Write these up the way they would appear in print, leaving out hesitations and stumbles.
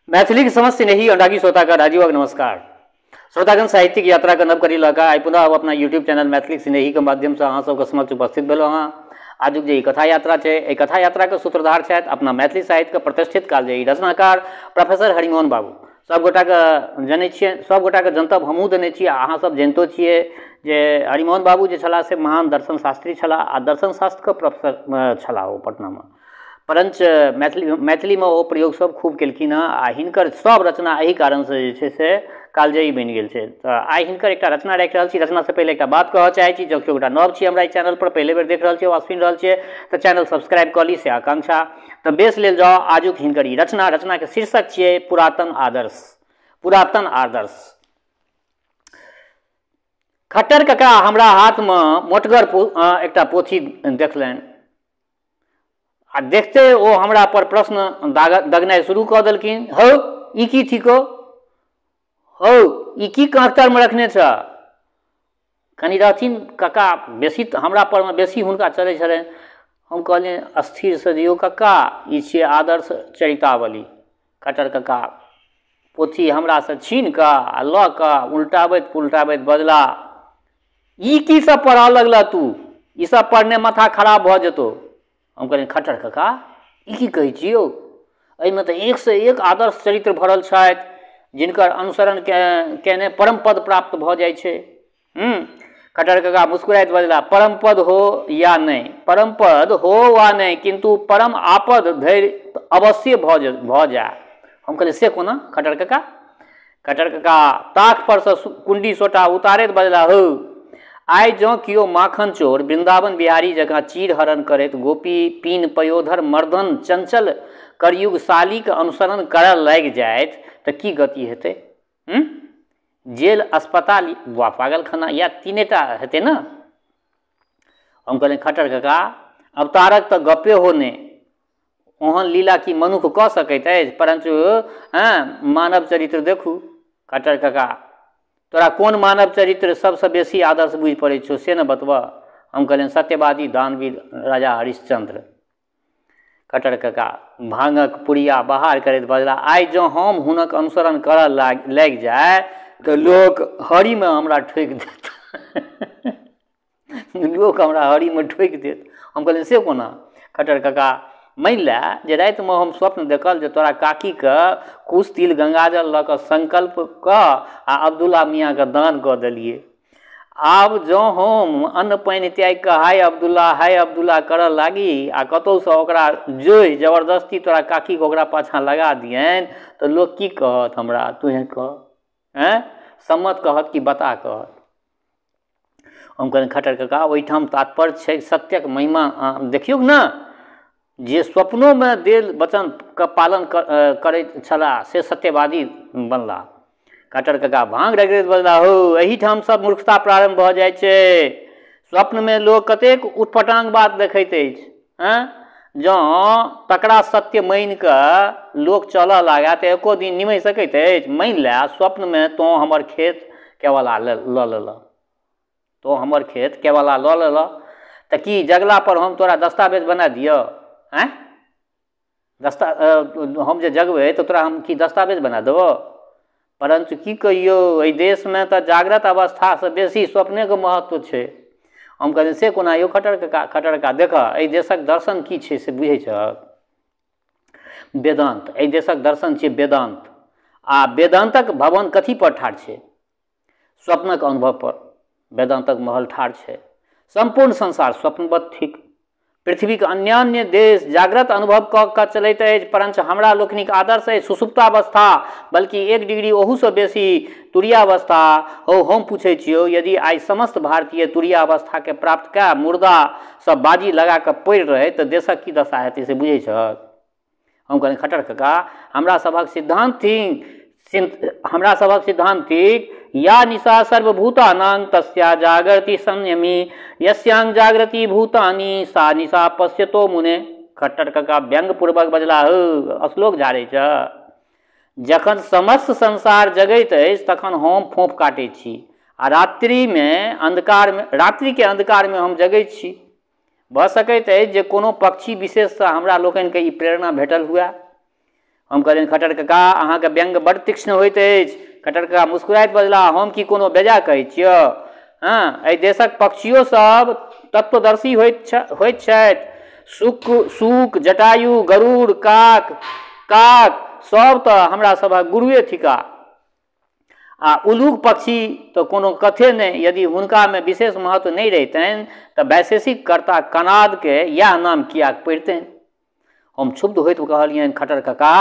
मैथिली समझ स्नेही अनुरागी श्रोता का राजीव नमस्कार। श्रोतागण साहित्यिक यात्रा का नव करी लगा आई पुनः अपना यूट्यूब चैनल मैथिली स्नेही के माध्यम से अहाँ सबके समक्ष उपस्थित भेलहुँ हाँ। आजुक जे कथा यात्रा है एहि कथा यात्रा के सूत्रधार छथि अपना मैथिली साहित्य के प्रतिष्ठित कालजयी रचनाकार प्रोफेसर हरिमोहन बाबू। सब गोटा के जनै छियै, सब गोटा के जनतब हमहूँ देने छियै, अहाँ सब जनितो छियै जे हरिमोहन बाबू जे छलाह से महान दर्शन शास्त्री छलाह आ दर्शन शास्त्र के प्रोफेसर छलाह ओ पटना में। परंच मैथिली में वो प्रयोग सब खूब केलखिन हँ आ हिनकर सब रचना एहि कारण से जे छै से कालजयी बनि गेल छै। तो आई हिनकर एक रचना राखि रहल छी। रचना से पहले एक बात कहऽ चाहै छी, जब गोटा नव छी हमरा चैनल पर पहले बेर देख रहल छी वा सुनि रहल छियै तो चैनल सब्सक्राइब कऽ ली से आकांक्षा। तो बेस लेल जाओ आजुक हिनकर ई रचना के शीर्षक छियै पुरातन आदर्श। पुरातन आदर्श। खट्टर कका हमरा हाथ में मोटगर एकटा पोथी देखलनि आ देखते ओ हमरा पर प्रश्न दगनाइ शुरू कऽ देलखिन। हौ ई की थिको, हौ ई की काँतर में रखने छ। कनी रहथिन कका बेसी हमरा पर में बेसी हुनका चढ़ै छलनि। हम कहलिए अस्थिर से दियौ कका, ई छियै आदर्श चरितावली। खट्टर कका पोथी हमरा से छीन कऽ आ लऽ कऽ उल्टाबैत पुल्टाबैत बजला, ई की सब पढ़ऽ लगल तू, ई सब पढ़ने माथा खराब भऽ जेतौ। हम कहलिए खट्टर कका ई की कहै छी यौ, एहिमे तऽ एक से एक आदर्श चरित्र भरल छथि जिनकर अनुसरण केने परम पद प्राप्त भऽ जाइ छै। खट्टर कका मुस्कुराइत बजला, परम पद हो या नहीं, परम पद हो वा नहीं, किंतु परम आपद धैर्य अवश्य भऽ जाए। हम कहलिए से कोना खट्टर कका। खट्टर कका ताक पर से कुंडी सोटा उतारैत बजला, हो आइ जँ किओ माखन चोर वृंदावन बिहारी जकाँ चीर हरण करैत गोपी पीन पयोधर मर्दन चंचल करयुग साली के अनुसरण करऽ लागि जाइत तऽ की गति हेतै। जेल अस्पताल वा पागलखाना या तीनेटा हेतै न। हम कहलिए खट्टर कका अवतारक तऽ गपे हो ने, ओहन लीला की मनुख कऽ सकैत अछि, परंतु मानव चरित्र देखू। खट्टर कका तोरा कोन मानव चरित्र सबसे बेसी आदर्श बुझि पड़ै छौ से न बतबा। हम कहलिए सत्यवादी दानवीर राजा हरिश्चंद्र। खट्टर कका भांगक पुड़िया बहार करैत बजला, आइ जँ हम हुनक अनुसरण करऽ लागि जाए तऽ लोक हरि में हमरा ठोकि देत। लोक हमरा हरि में ठोकि देत। हम कहलिए से कोना। खट्टर कका मानि ले जे राति में हम स्वप्न देखल जे तोरा काकी के कुश तिल गंगाजल लऽ कऽ संकल्प कऽ आ अब्दुल्ला मियाँ के दान कऽ देलिए। आब जँ हम अन्न पानि त्याग कऽ हाय अब्दुल्ला करऽ लागी आ कतौ से ओकरा जोइ जबरदस्ती तोरा काकी के ओकरा पाछाँ लगा दियनि तऽ लोक की कहत हमरा, तुहें कह। सम्मत कहत कि बता कहत। हम कहलिए खट्टर कका ओहिठाम तात्पर्य छै सत्यक महिमा देखियौ न, जे स्वप्नों में देल वचन का पालन करैत छलाह से सत्यवादी बनला। खट्टर कका भांग रगड़ैत बजला, हो एहिठाम सब मूर्खता प्रारंभ भऽ जाइ छै। स्वप्न में लोक कतेक उटपटांग बात देखैत अछि। जँ तकरा सत्य मानि कऽ लोक चलऽ लागै तऽ एको दिन निमहि सकैत अछि। मानि ले स्वप्न में तो हमर खेत केवला लऽ लेलऽ, तो हमर खेत केवला लऽ लेलऽ तऽ की जगला पर हम तोरा दस्तावेज बना दियौ। हम जे जगबै तो तोरा हम की दस्तावेज बना देबो। परंतु की कहियो एहि देश में तो जागृत अवस्था से बेसी स्वप्ने के महत्व छै। हम कहलिए से कोना यौ खट्टर कका। खट्टर कका देख एहि देशक दर्शन की छै से बुझै छहक। वेदांत। एहि देशक दर्शन छै वेदांत। आ वेदांतक भवन कथी पर ठाढ़ छै, स्वप्नक अनुभव पर वेदांतक महल ठाढ़ छै। संपूर्ण संसार स्वप्नवत थिक। पृथ्वी के अन्यान्य देश जागृत अनुभव कऽ कऽ चलैत अछि, परंच हमरा लोकनिक आदर्श अछि सुसुप्तावस्था, बल्कि 1 डिग्री ओहू से बेसी तुरीयावस्था। हो हम पूछै छियौ, यदि आइ समस्त भारतीय तुरीयावस्था के प्राप्त कऽ मुर्दा सब बाजी लगा कऽ पड़ि रहे तऽ देशक की दशा हेतै से बुझै छहक। हम कहलिए खट्टर कका हमरा सभक सिद्धांत थिक या निशा सर्वभूतानां तस्या जागृति संयमी, यस्यां जागृति भूतानि सा निशा पश्यतो मुने। खट्टर कका व्यंग पूर्वक बजला, हो अश्लोक झाड़ै छ। जखन समस्त संसार जगैत अछि तखन हम फोफ काटै छी आ रात्रि के अंधकार में हम जगै छी। भऽ सकैत अछि जे कोनो पक्षी विशेष से हमरा लोकनि के ई प्रेरणा भेटल हुए। हम कहलियनि खट्टर कका अहाँके व्यंग बड़ तीक्ष्ण होइत अछि। खट्टर कका मुस्कुराइत बजला, हम की कोनो बेजा कहै छियै? हाँ, एहि देशक पक्षियो सब तत्वदर्शी होइत छथि। सूक, जटायु, गरुड़, काक सब तऽ हमरा सभक गुरुए थिका। आ उल्लूक पक्षी तो कोनो कथे नहीं। यदि हुनका में विशेष महत्व नहीं रहितनि तऽ वैशेषिक कर्ता कनाद के यह नाम किया पड़ितनि। हम क्षुब्ध होइत कहलियनि खट्टर कका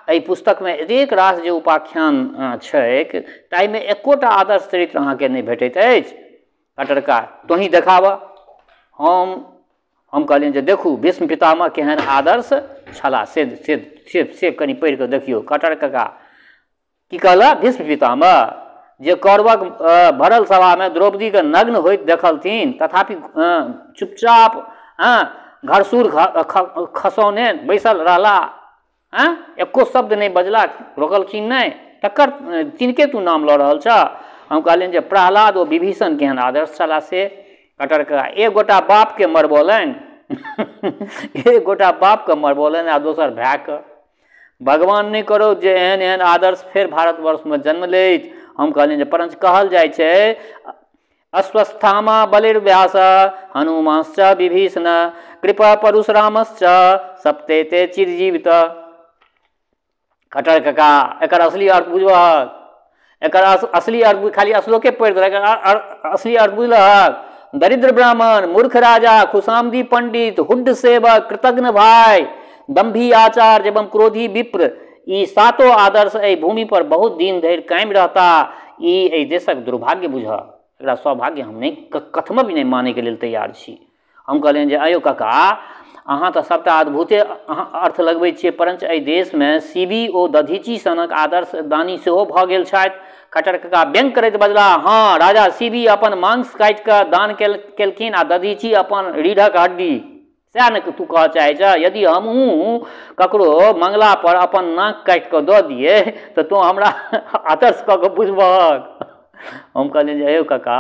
एहि पुस्तक में एतेक रास जे उपाख्यान छैक ताहिमे एकोटा आदर्श चरित्र अहाँके नहीं भेटैत अछि। खट्टर कका तोही देखाबऽ। हम कहलियनि जे देखू भीष्म पितामह केहन आदर्श छला से कनि पढ़ि कऽ देखियौ। खट्टर कका की कहला? भीष्म पितामह जे कौरवक भरल सभा में द्रौपदी के नग्न होइत देखलथिन तथापि चुपचाप घरसूर खसौने बैसल रहला, एको शब्द नहीं बजला, रोकलखिन नहीं, तकर तिनके तू नाम लऽ रहल छ? हम कहलियनि जे प्रहलाद ओ विभीषण केहन आदर्श छला से। खट्टर कका एक गोटा बाप के मरबौलनि एक गोटा बाप के मरबौलनि आ दोसर भाय के। भगवान नहीं करो जे एहन एहन आदर्श फेर भारतवर्ष में जन्म लैत। हम कहलियनि जे परंच कहल जाइ छै अस्वस्थामा बलिर्व्यास हनुमांश्च विभीषण कृपा परशुरामश्च सप्ते चिरजीवित। खट्टर कका एकर असली अर्थ बुझबहक? एकर असली अर्थ खाली श्लोके पढ़ि देलक, असली अर्थ बुझलहक? दरिद्र ब्राह्मण, मूर्ख राजा, खुशामदी पंडित, हुड्ड सेवक, कृतघ्न भाई, दम्भी आचार्य एवं क्रोधी विप्र, ई सातो आदर्श एहि भूमि पर बहुत दिन धरि कायम रहता। ई एहि देशक दुर्भाग्य बुझह, एकरा सौभाग्य हम नहीं कथम भी नहीं माने के लेल तैयार छी। हम कहलियनि जे आयौ कका अहाँ तऽ सबटा अद्भुते अर्थ लगबै छियै, परंच एहि देश में शिवी ओ दधीची सनक आदर्श दानी सेहो भऽ गेल छथि। खट्टर कका व्यंग करैत बजला, हाँ राजा शिवी अपन मांस काटि कऽ दान केलखिन आ दधीची अपन रीढ़क हड्डी। सएह ने तू कहऽ चाहै छ? यदि हमहूँ ककरो मंगला पर अपन नाक काटि कऽ दऽ दिए तऽ तू हमरा आदर्श कऽ कऽ बुझबहक? हम कहलियनि जे यौ कका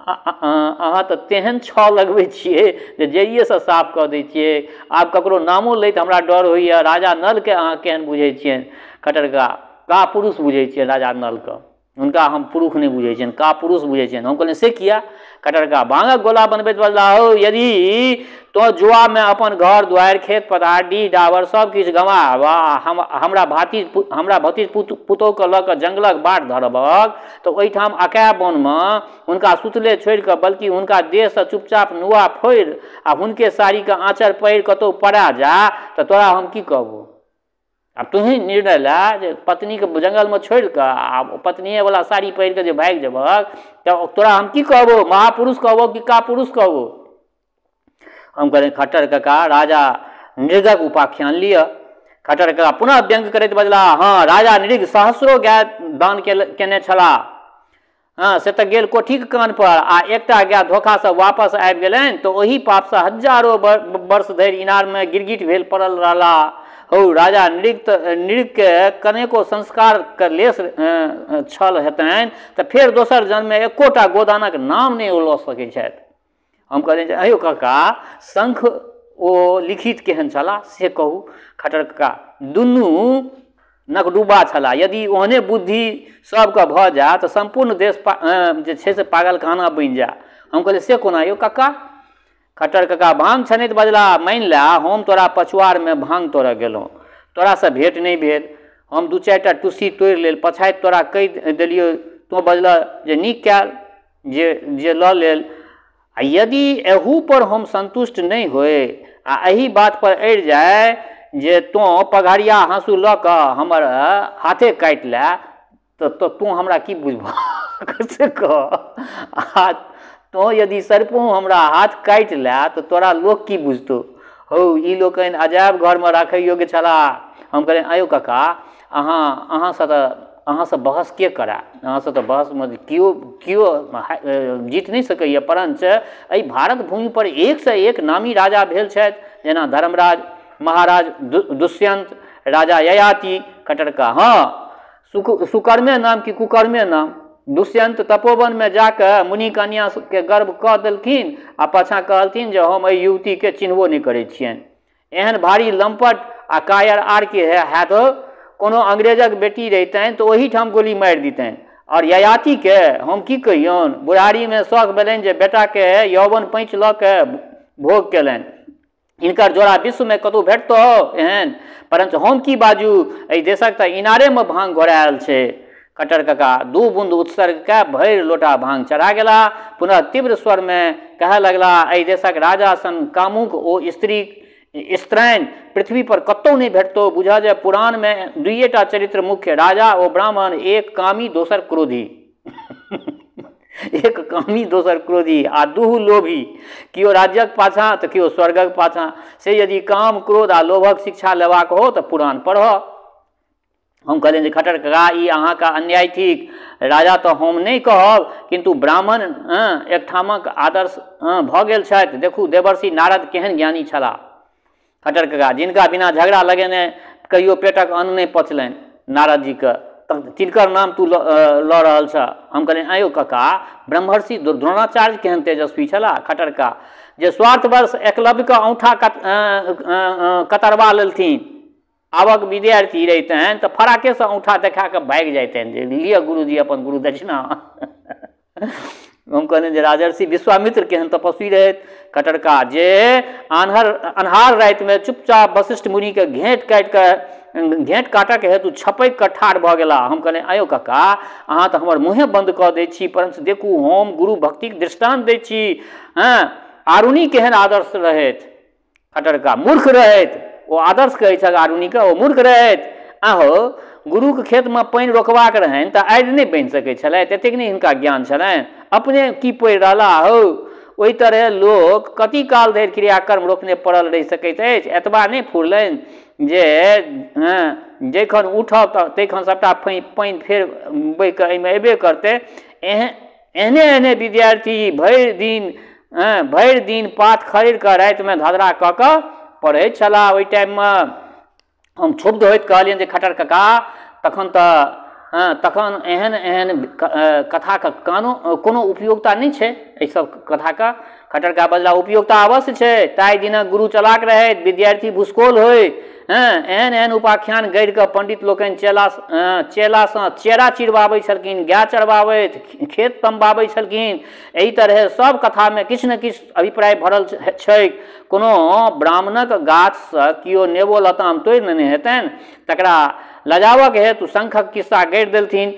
अहाँ तऽ तेहन छऽ लगबै छियै जे जइएसँ साफ कऽ दै छियै। आब ककरो नामो लैत हमरा डर होइए। राजा नलके अहाँ केहन बुझै छियनि? खट्टर कका का पुरुष बुझै छियै राजा नलके, हुनका हम पुरुष नहीं बुझै छियनि, का पुरुष बुझै छियनि। हम कहलियनि से किया? खट्टर कका भांगक गोला बनबैत बजला, हो यदि तो जुआ में अपन घर दुआरि खेत पथार डी डाबर सब किछु गंवाब हमरा भतीज पुतोहूके लऽ कऽ जंगलक बाट धरबक तऽ ओहिठाम अकाय वन में हुनका सुतले छोड़ि कऽ बल्कि हुनका देह से चुपचाप नुआ फोड़ि आ हुनके साड़ी के आँचर पहिर कतहु पड़ा जा तऽ तोरा हम की कहबो? आब तोही निर्णय ला जे पत्नी के जंगल में छोड़ि कऽ आ पत्निये वाला साड़ी पहिर कऽ जे भागि जेबहक तऽ तोरा हम की कहबो? महापुरुष कहबो कि का पुरुष कहबो? हम कहलियनि खट्टर कका राजा नृगक उपाख्यान लिअ। खट्टर कका पुनः व्यंग करैत बजला, हाँ राजा नृग सहस्रो गाय दान केने छलाह। हाँ से तऽ गेल कोठीक कान पर आ एकटा गाय धोखा से वापस आबि गेलनि तऽ ओही पाप से हजारों वर्ष धरि इनार में गिरगिट भेल पड़ल रहला। हो राजा नृग के कनेको संस्कार के लेस छल हेतनि तऽ फेर दोसर जन्म में एकोटा गोदानक नाम नहीं ओ लऽ सकैत छथि। हम कहलियनि जे अयौ कका शंख ओ लिखित केहन छला से कहू? खट्टर कका दुनू नकडुबा छला। यदि ओहने बुद्धि सबके भऽ जाए तऽ संपूर्ण देश जे छै से पागलखाना बनि जाए। हम कहलियै से कोना यौ कका? खट्टर कका भांग छनैत बजला, मानि ला हम तोरा पछुआर में भांग तोड़ऽ गेलहुँ, तोरा से भेंट नहीं भेल, हम दू चारि टा टुस्सी तोड़ि लेल, पछाति तोरा कहि देलियौ, तो बजल जे नीक कैल जे लऽ लेल। आ यदि एहू पर हम संतुष्ट नहीं होए आ एही बात पर अड़ि जाए जे तो पघारिया हाँसू लऽ कऽ हमर हाथे काटि लै तऽ तू हमरा की बुझबह से कह। तो यदि सर्पों हमरा हाथ काटि लै तऽ तोरा लोक की बुझतौ? हो ई लोकनि अजायब घर में राखै योग्य छलाह। हम कहलियनि आयौ कका अहाँ से बहस के करा? अहाँ से तऽ बहस में कियो जीत नहीं सकैए, परंच एहि भारत भूमि पर एक से एक नामी राजा भेल छथि, जेना धर्मराज, महाराज दुष्यंत, राजा ययाति। खट्टर कका हाँ सुकर्मे नाम कि कुकर्मे नाम? दुष्यंत तपोवन में जाकर मुनि कन्या के गर्भ कऽ देलखिन आ पाछा कहलथिन जे हम एहि युवती के चिन्हबो नहीं करै छियनि। एहन भारी लंपट आ कायर आर के है तो कोनो अंग्रेजक बेटी रहितनि तो ओही ठाम गोली मारि दितनि। और ययाति के हम की कहियौन, बुढ़ारी में शौक भेलनि जे बेटा के यौवन पैंच लऽ के भोग केलनि। इनकर जोड़ा विश्व में कतहु भेटतो एहन, परंतु हम की बाजू, एहि देशक तऽ इनारे में भांग घोरायल छै। कटर कका 2 बूंद उत्सर्ग के भरि लोटा भांग चढ़ा गेला। पुनः तीव्र स्वर में कहे लगला, एहि देशक राजा सन कामुक ओ स्त्रैन पृथ्वी पर कतौ नहीं भेटतो। बुझा जे पुराण में 2टा चरित्र मुख्य, राजा ओ ब्राह्मण, एक कामी दोसर क्रोधी। एक कामी दोसर क्रोधी आ 2 लोभी, किओ राज्यक पाछा तो किओ स्वर्गक पाछा। से यदि काम क्रोध आ लोभक शिक्षा लेबाक हो तो पुराण पढ़ो। हम कहलियनि जे खट्टर कका ई अहाँके अन्याय थिक, राजा तो हम नहीं कहब, किंतु ब्राह्मण एकठामक आदर्श भऽ गेल छथि। देखू देवर्षि नारद केहन ज्ञानी छलाह। खट्टर कका जिनका बिना झगड़ा लगेने कहियो पेटक अन्न नहीं पचलनि नारद जी के, तिनकर नाम तू लऽ रहल छ। हम कहलियनि आयो कका ब्रह्मर्षि द्रोणाचार्य केहन तेजस्वी छलाह। खट्टर का जे स्वार्थवश एकलव्य के औंठा कतरवा लेलथिन, आबक विद्यार्थी रहितनि तऽ फराके से औंठा देखा के भागि जाइतनि जे लिअ गुरुजी अपन गुरु दक्षिणा। हम कहलियनि जे राजर्षि विश्वामित्र केहन तपस्वी रहथि। कटरका जे अन्हार राति में चुपचाप वशिष्ठ मुनि के घेंट काटक हेतु छपैक के ठाढ़ भऽ गेला। हम कहलियनि आयो कका अहाँ तऽ हमर मुँहे बंद कऽ दै छी, परंतु देखू हम गुरु भक्तिक दृष्टांत दै छी। आरुणि केहन आदर्श रहथि। कटरका मूर्ख रहथि, ओ आदर्श कहै छै आरुणि के, ओ मूर्ख रहथि। आहो गुरु के खेत में पानि रोकबाक रहनि तऽ आड़ि नहीं बनि सकैत छलथि, एतेक नहीं हिनका ज्ञान छलनि। अपने की पढ़ि रहला हो। ओहि तरह लोक कति काल धरि क्रियाकर्म रोकने पड़ल रहि सकैत अछि। एतबा नहीं फुरलनि जे जखन उठब तखन सबटा पानि फेर बहि कऽ एहिमे अयबे करतै। एहने विद्यार्थी भरि दिन पात खरीद कऽ राति में धधरा कऽ कऽ पढ़ै छलाह। ओहि टाइम में हम क्षुब्ध होइत कहलियनि जे खट्टर कका तखन एहन कथा के कोनो उपयोगिता नहीं छै। एहि सब कथा के खट्टर का बदला उपयोगिता अवश्य छै। ताहि दिन गुरु चलाक रहथि, विद्यार्थी भूसकोल होय। एहन उपाख्यान गढ़ि कऽ पंडित लोकनि चेलासँ चेरा चिरबाबै छलखिन, गाय चरबाबैत, खेत तमबाबै छलखिन। एहि तरह सब कथा में किछु न किछु अभिप्राय भरल छै। कोनो ब्राह्मणक गाछसँ किओ नेबो लताम तोड़ि लेने हेतनि, तकरा लजावक हेतु शंखक किस्सा गढ़ि देलथिन।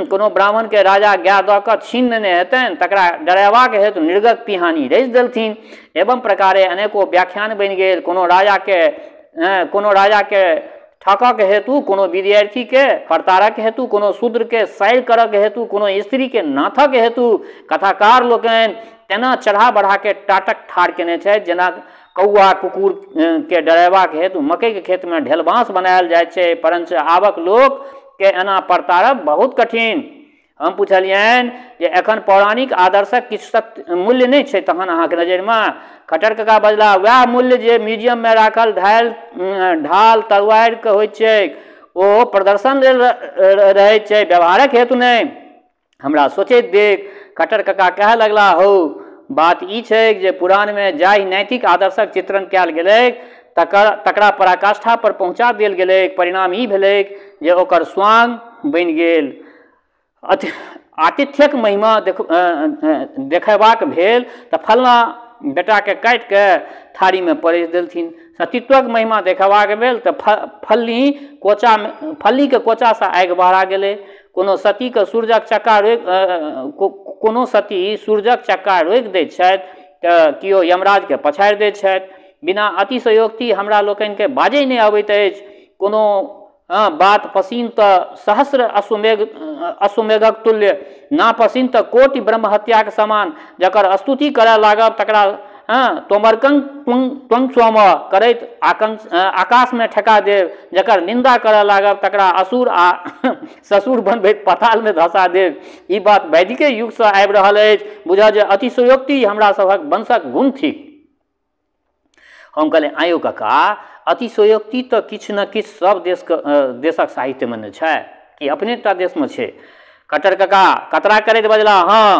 कोनो ब्राह्मण के राजा गाय दऽ कऽ छीन लेने हेतनि, तकरा डरेबाक हेतु निर्गत पिहानी रचि देलथिन। एवं प्रकारे अनेको व्याख्यान बनि गेल। कोनो राजा के ठकक हेतु, कोनो विद्यार्थी के प्रतारक हेतु, कोनो शूद्र के सैर करक हेतु, कोनो स्त्री के नाथक हेतु। कथाकार लोकनि तेना चढ़ा बढ़ा के टाटक ठाढ़ केने छथि जेना कौआ कुकुर के डरेबाक हेतु मकई के खेत में ढेलबांस बनायल जाइ छै। परंतु आबक लोक के एना प्रतारब बहुत कठिन। हम पूछलियनि जे एखन पौराणिक आदर्शक किछु मूल्य नहीं छै तहन अहाँके नजरि में। खट्टर कका बजला वएह मूल्य जे म्यूजियम में राखल ढाल तलवार के होइ छै, ओ प्रदर्शन लेल रहै छै, व्यवहारक हेतु नहीं। हमरा सोचैत देख खट्टर कका कहे लगला हो बात ई छै जे पुराण में जाहि नैतिक आदर्शक चित्रण कयल गेलै तकरा पराकाष्ठा पर पहुँचा देल गेलै। परिणाम ई भेलै जे ओकर स्वांग बनि गेल। आतिथ्यक महिमा देखेबाक भेल तऽ फलना बेटा के काटि के थारी में परसि देलथिन। सतीत्वक महिमा देखेबाक भेल तऽ फल्ली के कोचा से आगि बहरा गेलै। कोनो सती सूरजक चक्का रोकि दैत छथि तऽ किओ यमराज के पछाड़ि दैत छथि। बिना अतिशयोक्ति हमरा लोकनि के बाजै नहीं अबैत अछि। कोनो बात पसीन तऽ सहस्र अश्वमेघक तुल्य, ना पसीन तऽ कोटि ब्रह्म हत्या के समान। जकर स्तुति करय लागब तकरा तोमरकं त्वं स्वम करैत आकाश में ठेका देव। जकर निंदा करय लागब तकरा असुर आ ससुर बनबैत पाताल में धसा देव। ई बात वैदिक युग से आबि रहल अछि। बुझा जे अतिशयोक्ति हमरा सभक वंशक गुण थिक। हम कहलियनि आयो कका अतिशयोक्ति तऽ किछु न किछु सब देशक साहित्य में न छै कि अपने टा देश में छै। खट्टर कका कतरा करैत बजला हाँ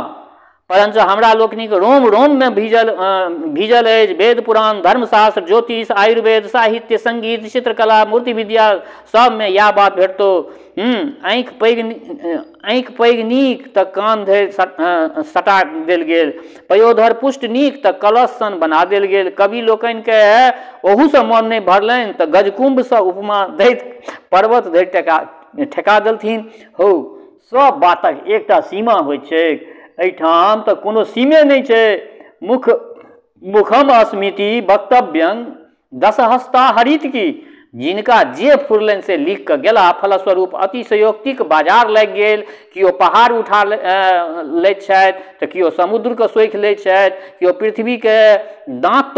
परंतु हमरा लोकनिक रोम रोम में भीजल अछि वेद पुराण धर्मशास्त्र ज्योतिष आयुर्वेद साहित्य संगीत चित्रकला मूर्ति विद्या सब में इएह बात भेटतौ। आँखि पैघ नीक तऽ कान धरि सटा देल गेल, पयोधर पुष्ट नीक तऽ कलश सन बना देल गेल। कवि लोकनि के ओहूसँ मन नहि भरलनि तऽ गजकुम्भसँ उपमा दैत पर्वत धरि ठेका देलथिन। हो सब बातक एकटा सीमा होइत छै, एहिठाम तऽ कोनो सीमे नहि छै। मुखम अस्मिति वक्तव्यं दशहस्ता हरित की, जिनका जे फुरलनि से लिख कऽ गेला। फलस्वरूप अतिशयोक्तिक बाजार लागि गेल। केओ पहाड़ उठा लैत छथि तऽ केओ समुद्रके सोखि लैत छथि, केओ पृथ्वीके दाँत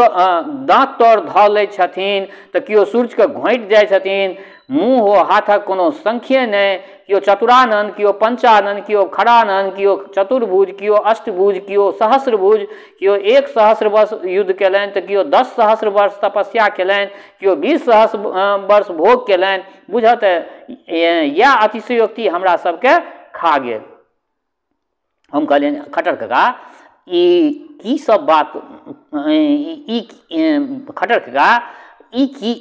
तर धऽ लैत छथिन तऽ केओ सूर्यके घोंटि जाइ छथिन। मुँह हो हाथक कोनो संख्ये नहि। केओ चतुरानन, केओ पंचानन, केओ खड़ानन, केओ चतुर्भुज, केओ अष्टभुज, केओ सहस्रभुज, केओ 1 सहस्र वर्ष युद्ध केलनि तऽ केओ 10 सहस्र वर्ष तपस्या केलनि, केओ 20 सहस्र वर्ष भोग केलनि। बुझत यह अतिशयोक्ति हमरा सबके खा गेल। हम कहलियनि खट्टर काका ई की सब बात, ई खट्टर काका ई की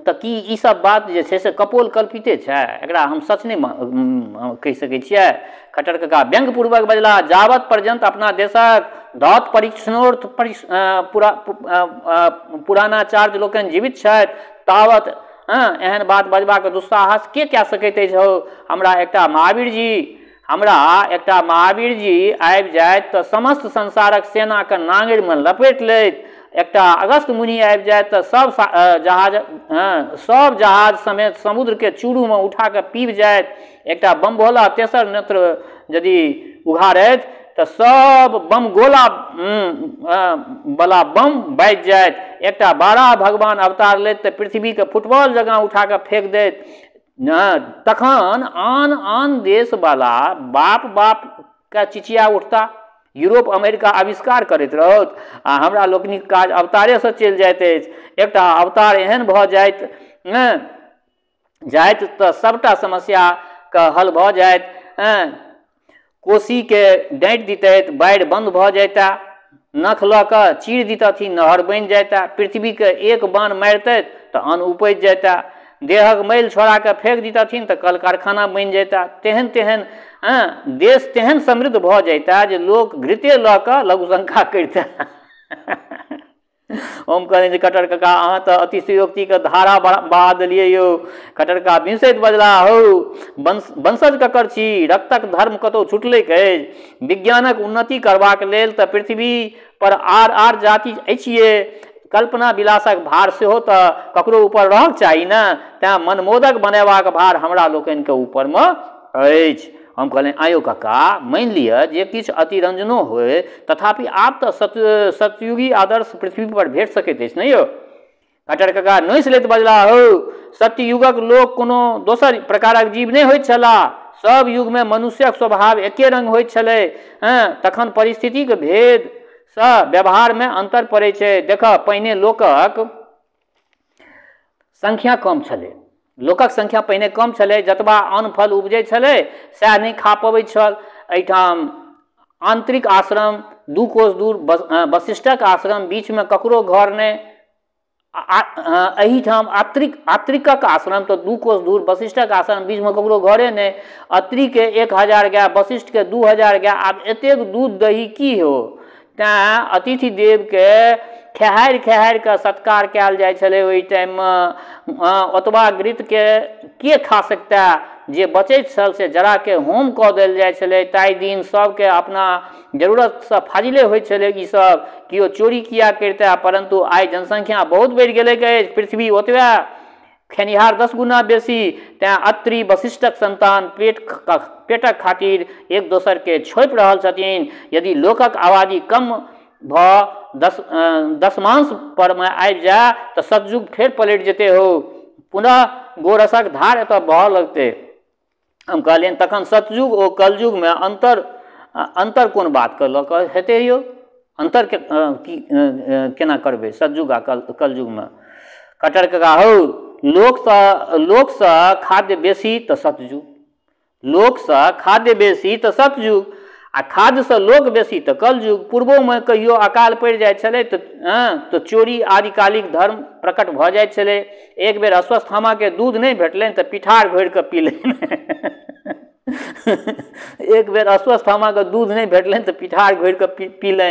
तऽ की ई सब बात जे छै से कपोल कल्पिते छै, एकरा हम सच नहि कहि सकै छियै। खट्टर काका व्यंग्यपूर्वक बजला, जावत पर्यंत अपना देशक दौत परीक्षणोर्थ पुराणाचार्य लोकनि जीवित छथि तावत एहन बात बजबाक दुस्साहस के कए सकैत अछि। हो हमरा एकटा महावीर जी आबि जाइत तऽ समस्त संसारक सेनाके नांगरिमे लपेट लैत। एकटा अगस्त मुनि आबि जाए तऽ सब जहाज समेत समुद्र के चूरू में उठा के पीब जाए। एकटा बम भोला तेसर नेत्र यदि उघाड़ैत तऽ सब बम गोला बला बम बाजि जाए। एकटा बारह भगवान अवतार लैत तऽ पृथ्वी के फुटबॉल जगह उठा के फेंक देत। तखन आन आन देश वाला बाप के चिचिया उठता, यूरोप अमेरिका आविष्कार करैत रहत आ हमरा लोकनिक काज अवतारे से चलि जाइत अछि। एकटा अवतार एहन भऽ जाइत तऽ सबटा समस्या के हल भऽ जाइत। कोसी के डाँटि दितैत, बाढ़ि बंद भऽ जाइता, नख लऽ कऽ चीर दितथिन, नहर बनि जाइता। पृथ्वी के एक बाण मारितै तऽ अन्न उपजि जाइता। देहक मैल छोड़ा के फेंक दितथिन तऽ कल कारखाना बनि जाइता। तेहन देश तेहन समृद्ध भऽ जाइता जे लोक घृते लऽ कऽ लघुशंका करिता। हम कहलियै जे खट्टर काका अहाँ तऽ अतिशयोक्ति के धारा बहा देलियै यौ। खट्टर काका बिंसैत बजला, हो वंशज ककर छी, रक्तक धर्म कतौ छुटलैक अछि। विज्ञानक उन्नति करबाक लेल तऽ पृथ्वी पर आर जाति अछिये। कल्पना विलासक भार सेहो तऽ ककरो ऊपर रहक चाही ने, तेँ मनमोदक बनेबाक भार हमरा लोकनिके ऊपरमे अछि। हम कहलियनि आयो काका मानि लिअ जे किछु अतिरंजनो होय तथापि आब तऽ सतयुगी आदर्श पृथ्वी पर भेट सकैत अछि ने यौ। खट्टर काका नोचि लैत बजला, हो सत्ययुगक लोक कोनो दोसर प्रकारक जीव नहि होइत छलाह। सब युग में मनुष्यक स्वभाव एके रंग होइत छलै। तखन परिस्थितिक भेद सँ व्यवहार में अंतर पड़ै छै। देख पहिने लोकक संख्या कम छलै, लोकक संख्या पहिने कम छलै, जतबा अन्न फल उपजै छलै सएह नहीं खा पबै छल। एहिठाम आंतरिक आश्रम 2 कोस दूर वशिष्ठक आश्रम, बीच में ककरो घर नहीं। एहिठाम आत्रिकक आश्रम तो 2 कोस दूर वशिष्ठक आश्रम, बीच में ककरो घरे नहीं। अत्रि के 1000 गाय, वशिष्ठ के 2000 गाय, आब एतेक दूध दही की हो। तैँ अतिथि देव के खेहारि के सत्कार कयल जाइ छलै ओहि टाइम में। ओतबा घृत के खा सकता, जे बचैत छल से जरा के होम कऽ देल जाइ छलै। ताहि दिन सबके अपना जरूरत से फाजिले होइत छलै ई सब, केओ चोरी किया करता। परंतु आइ जनसंख्या बहुत बढ़ि गेलै अछि, पृथ्वी ओतबे खेनिहार 10 गुना बेसी। तैँ अत्रि वशिष्ठक संतान पेटक खातिर एक दोसर के छोपि रहल छथिन। यदि लोकक आबादी कम भऽ दशमांश पर में आबि जाए तऽ सतयुग फेर पलटि जेते हो, पुनः गोरसक धार एतऽ बहऽ लगतै। हम कहलियनि तखन सतयुग ओ कलयुग में अंतर कोन बात के लऽ कऽ हेतै यौ? अंतर केना करबै सतयुग आ कलयुग में? खट्टर काका हो लोक सँ खाद्य बेसी तऽ सतयुग, लोक सँ खाद्य बेसी तऽ सतयुग, आ खादसँ लोक बेसी तऽ कलयुग। पूर्वोमे कहियो अकाल पड़ि जाइ छलै तऽ चोरी आदिकालिक धर्म प्रकट भऽ जाइ छलै। एक बेर अश्वत्थामाके दूध नहि भेटलनि तऽ पिठार घोरि कऽ पीलनि। एक बेर अश्वत्थामाके दूध नहीं भेटलनि तऽ पिठार घोरि कऽ पीलनि।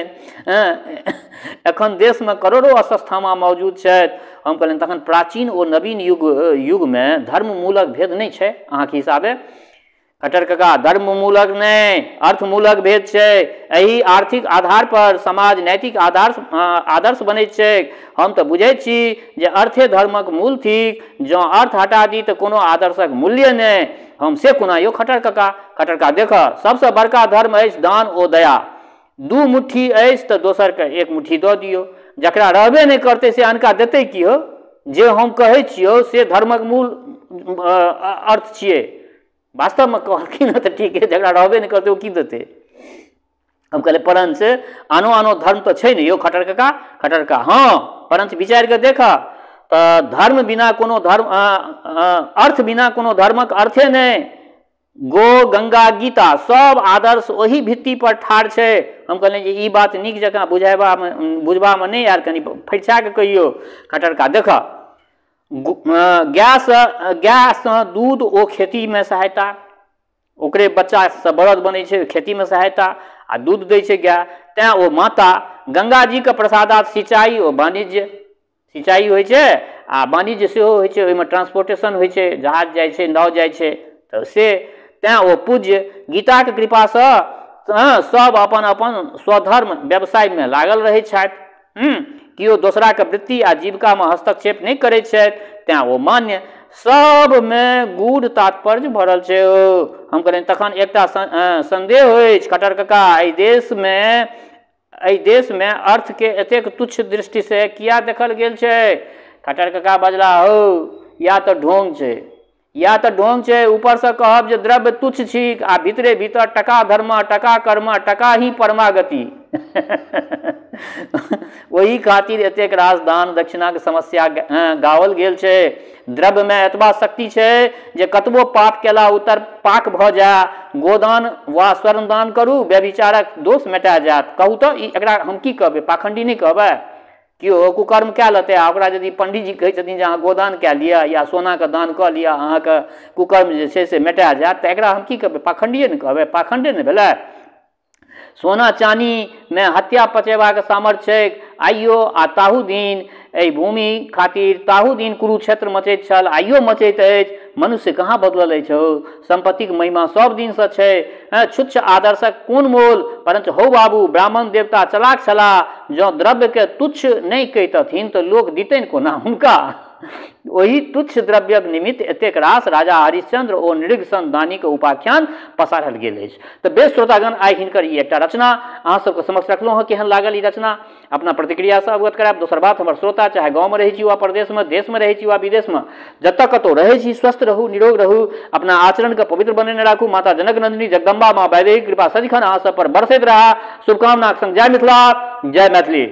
एखन देशमे करोड़ों अश्वत्थामा मौजूद छथि। हम कहलियनि तखन प्राचीन ओ नवीन युगमे धर्ममूलक भेद नहीं छै अहाँके हिसाबे? खट्टर काका धर्ममूलक नहीं, अर्थमूलक भेद छै। एही आर्थिक आधार पर समाज नैतिक आदर्श बनै छै। हम तऽ बुझै छी जे अर्थे धर्मक मूल थिक। जँ अर्थ हटा दी तऽ कोनो आदर्शक मूल्य नहीं। हम से कोना यौ खट्टर काका? खट्टर काका देख, सबसँ बड़का धर्म अछि दान ओ दया। दू मुट्ठी अछि तऽ दोसरके एक मुट्ठी दऽ दियौ। जकरा रहबे नहीं करतै से अनका देतै की हो? जे हम कहै छियौ से धर्मक मूल अर्थ छियै। वास्तवमे कहलखिन तऽ ठीक है, जकरा रहबे नहीं करतै ओ की देतै? हम कहले परंच आनो आनो धर्म तो छै ने यौ खट्टर काका? खट्टर काका हाँ, परंच विचार के देख तऽ धर्म बिना कोनो धर्म अर्थ बिना कोनो धर्मक अर्थे नहीं। गो गंगा गीता सब आदर्श ओही भित्ति पर ठाढ़ छै। हम कहलियनि जे ई बात नीक जकाँ बुझबामे नहीं आयल, कनि फैरछा के कहियो। खट्टर काका देख, गायसँ दूध ओ खेतीमे सहायता, ओकरे बच्चासँ बरद बनै छै, खेतीमे सहायता आ दूध दै छै गाय, तैँ ओ माता। गंगा जी के प्रसादात सिंचाई ओ वाणिज्य, सिंचाई होइ छै आ वाणिज्य सेहो होइ छै। ओहिमे ट्रांसपोर्टेशन होइ छै, जहाज जाइ छै, नाव जाइ छै, तऽ से तैँ ओ पूज्य। गीताके कृपासँ सब अपन अपन स्वधर्म व्यवसायमे लागल रहै छथि। केओ दोसराके वृत्ति आ जीविकामे हस्तक्षेप नहीं करै छथि, तैँ ओ मान्य। सबमे गूढ़ तात्पर्य भरल छै। हम कहलियनि तखन एकटा संदेह अछि खट्टर काका, एहि देशमे अर्थके एतेक तुच्छ दृष्टिसँ किया देखल गेल छै? खट्टर काका बजला, हो या तऽ ढोंग छै, या तऽ ढोंग छै। ऊपरसँ कहब जे द्रव्य तुच्छ छिक आ भीतरे भीतर टका धर्म, टका कर्म, टका ही परमागति। ओही खातिर एतेक रास दान दक्षिणाके समस्या गाओल गेल छै। द्रव्यमे एतबा शक्ति छै जे कतबो पाप केला उत्तर पाक भऽ जाय। गोदान वा स्वर्णदान करू, व्यभिचारक दोष मेटा जायत। कहू तऽ एकरा हम की कहबै? पाखंडी नहीं कहबै? केओ कुकर्म कए लेतै आ ओकरा यदि पंडित जी कहै छथिन जे अहाँ गोदान कए लिअ या सोनाके दान कऽ लिअ, अहाँके कुकर्म जे छै से मेटा जायत, तऽ एकरा हम की कहबै? पाखंडिये ने कहबै? पाखंडे ने भेलै। सोना चानीमे हत्या पचेबाक सामर्थ्य छै आइयो आ ताहू दिन। एहि भूमि खातिर ताहू दिन कुरुक्षेत्र मचैत छल, आइयो मचैत अछि। मनुष्य कहाँ बदलल अछि हो? संपत्तिक महिमा सब दिनसँ छै। क्षुच्छ आदर्शक कोन मोल? परंतु हौ बाबू, ब्राह्मण देवता चलाक छलाह। जँ द्रव्यके तुच्छ नहीं कहितथिन तऽ लोक दितनि कोना हुनका? ओही तुच्छ द्रव्यक निमित्त एतेक रास राजा हरिश्चंद्र ओ नृग सन दानीके उपाख्यान पसारल गेल अछि। तऽ बेस श्रोतागण, आइ हिनकर ई एकटा रचना अहाँ सबके समक्ष रखलहुँ हँ। केहन लागल ई रचना? अपना प्रतिक्रियासँ अवगत करायब। दोसर बात, हमर श्रोता चाहे गाँवमे रहै छी वा प्रदेशमे, देशमे रहै छी वा विदेशमे, जतऽ कतहु रहै छी, स्वस्थ रहू, निरोग रहू, अपना आचरणके पवित्र बनेने राखू। माता जनक नंदिनी जगदम्बा माँ वैदेही कृपा सदिखन अहाँ सब पर बरसैत रहा। शुभकामनाक संग जय मिथिला, जय मैथिली।